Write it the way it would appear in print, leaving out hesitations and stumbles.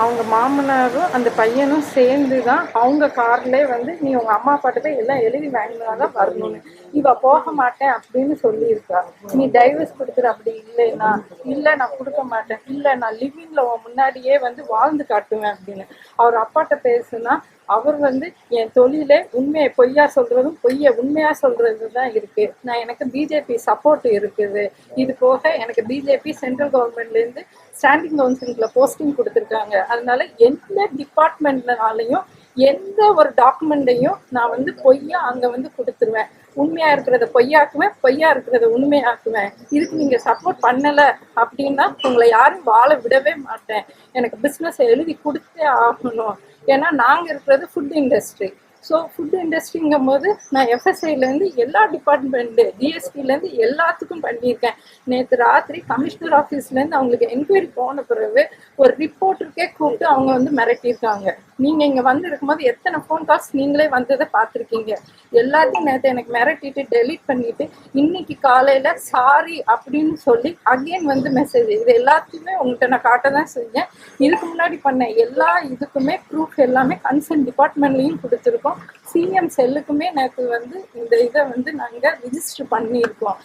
அவங்க மாமனாரும் அந்த பையனும் சேர்ந்து தான் அவங்க கார்லேயே வந்து நீ உங்க அம்மா அப்பாட்ட போய் எல்லாம் எழுதி வாங்கினாதான் வரணும்னு. இவ போக மாட்டேன் அப்படின்னு சொல்லியிருக்கா. நீ டைவர்ஸ் கொடுத்துரு, அப்படி இல்லைன்னா இல்லை நான் கொடுக்க மாட்டேன், இல்லை நான் லிவிங்ல உன் முன்னாடியே வந்து வாழ்ந்து காட்டுவேன் அப்படின்னு. அவர் அப்பாட்ட பேசுனா அவர் வந்து என் தொழிலே உண்மையை பொய்யா சொல்றதும் பொய்யை உண்மையா சொல்றது தான் இருக்கு. நான் எனக்கு பிஜேபி சப்போர்ட் இருக்குது. இது போக எனக்கு பிஜேபி சென்ட்ரல் கவர்மெண்ட்லேருந்து ஸ்டாண்டிங் கவுன்சிலிங்ல போஸ்டிங் கொடுத்துருக்காங்க. அதனால எந்த டிபார்ட்மெண்ட்னாலையும் எந்த ஒரு டாக்குமெண்ட்டையும் நான் வந்து பொய்யா அங்க வந்து கொடுத்துருவேன். உண்மையா இருக்கிறத பொய்யாக்குவேன், பொய்யா இருக்கிறத உண்மையாக்குவேன். இதுக்கு நீங்க சப்போர்ட் பண்ணல அப்படின்னா உங்களை யாரும் வாழ விடவே மாட்டேன். எனக்கு பிஸ்னஸ் எழுதி கொடுத்தே ஆகணும். ஏன்னா நாங்க இருக்கிறது ஃபுட் இண்டஸ்ட்ரி. ஸோ ஃபுட் இண்டஸ்ட்ரிங்கும் போது நான் எஃப்எஸ்ஐலேருந்து எல்லா டிபார்ட்மெண்ட்டு ஜிஎஸ்டிலேருந்து எல்லாத்துக்கும் பண்ணியிருக்கேன். நேற்று ராத்திரி கமிஷனர் ஆஃபீஸ்லேருந்து அவங்களுக்கு என்கொயரி போன பிறகு ஒரு ரிப்போர்ட்டருக்கே கூப்பிட்டு அவங்க வந்து மிரட்டியிருக்காங்க. நீங்கள் இங்கே வந்து இருக்கும்போது எத்தனை ஃபோன் கால்ஸ் நீங்களே வந்ததை பார்த்துருக்கீங்க. எல்லாத்தையும் நேற்று எனக்கு மிரட்டிட்டு டெலீட் பண்ணிட்டு இன்னைக்கு காலையில் சாரி அப்படின்னு சொல்லி அகெயின் வந்து மெசேஜ். இது எல்லாத்தையுமே உங்கள்கிட்ட நான் காட்ட தான் செஞ்சேன். இதுக்கு முன்னாடி பண்ண எல்லா இதுக்குமே ப்ரூஃப் எல்லாமே கன்சர்ன் டிபார்ட்மெண்ட்லேயும் கொடுத்துருக்கோம். சிஎம் செல்லுக்குமே நேற்று வந்து இந்த இதை வந்து நாங்கள் ரிஜிஸ்டர் பண்ணியிருக்கோம்.